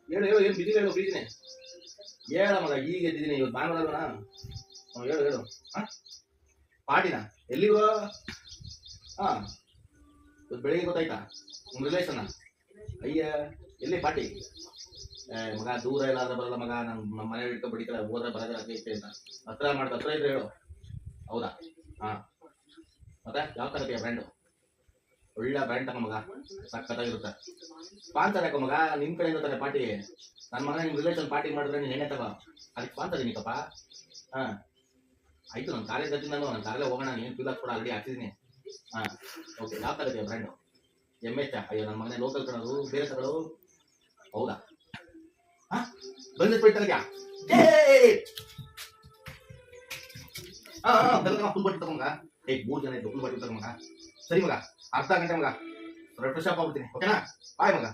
ಹೇಳು ಹೇಳು, ಏನು ಬಿಸಿ ಹೇಳು, ಫ್ರೀಜಿನೇ ಹೇಳ ಮಗ. ಈಗ ಎದ್ದಿದ್ದೀನಿ, ಇವತ್ತು ಭಾನುವಾರ ಅಲ್ವನಾ? ಹೇಳು ಹೇಳು. ಪಾರ್ಟಿನಾ? ಎಲ್ಲಿಗೋ? ಹಾ, ಇವತ್ತು ಬೆಳಿಗ್ಗೆ ಗೊತ್ತಾಯ್ತಾ? ನಿಮ್ಮ ರಿಲೇಷನ್? ಅಯ್ಯ, ಎಲ್ಲಿ ಪಾರ್ಟಿ? ಮಗ ದೂರ ಎಲ್ಲ ಆದ್ರೆ ಬರಲ್ಲ ಮಗ. ನಮ್ಮ ಮನೆ ಇಟ್ಕೊಂಡು ಬಡಿಕಲ್ಲ, ಹೋದ್ರೆ ಬರೋದ್ರೆ ಅದೇ ಇಷ್ಟೇ ಅಂತ. ಹತ್ರ ಇದ್ರೆ ಹೇಳು. ಹೌದಾ? ಹಾ, ಮತ್ತೆ ಯಾವ ತಗತೀಯ ಬ್ರ್ಯಾಂಡು? ಒಳ್ಳೆ ಬ್ರ್ಯಾಂಡ್ ತಗೋ ಮಗ, ಸಕ್ಕತ್ತಾಗಿರುತ್ತೆ. ಸ್ಪಾನ್ಸರ್ ಯಾಕೋ ಮಗ, ನಿಮ್ ಕಡೆಯಿಂದ ತಾನೆ ಪಾರ್ಟಿ. ನನ್ನ ಮಗ ನಿಮ್ ರಿಲೇಷನ್ ಪಾರ್ಟಿ ಮಾಡಿದ್ರೆ ನೀನು ಎಣ್ಣೆ ತಗೋ, ಅದಕ್ಕೆ ಸ್ಪಾನ್ಸರ್ ನಿಕ್ಕಪ್ಪ. ಹಾ ಆಯ್ತು, ನನ್ನ ಕಾಲೇಜ್ ಗತಿ ನಾನು ನನ್ನ ಕಾಲೇ ಹೋಗೋಣ. ನೀನು ಫೀಲ್ ಕೂಡ ಆಲ್ರೆಡಿ ಹಾಕ್ತಿದ್ದೀನಿ. ಹಾ ಓಕೆ, ಯಾವ ತಗತೀಯ ಬ್ರ್ಯಾಂಡು? MH? ಅಯ್ಯೋ ನನ್ನ ಮಗನೇ ಲೋಕಲ್ ಕಣದು, ಬೇರೆ ತಗೊಳು. ಹೌದಾ? ಹಾ, ಬಂದಿದ್ದು ಬಿಟ್ಟು ತಗದ್ಯಾ? ಹಾ ಫುಲ್ ಬಟ್ಟೆ ತಗೊಂಗ. 3 ಜನ ಇದ್ದು ಫುಲ್ ಬಟ್ಟೆ ತಗೊಂಗ. ಸರಿ ಮಗ, ಅರ್ಧ ಗಂಟೆ ಮಗ ರಿಫ್ರೆಶ್ ಅಪ್ ಆಗ್ಬಿಡ್ತೀನಿ. ಓಕೆನಾ? ಬಾಯ್ ಮಗ.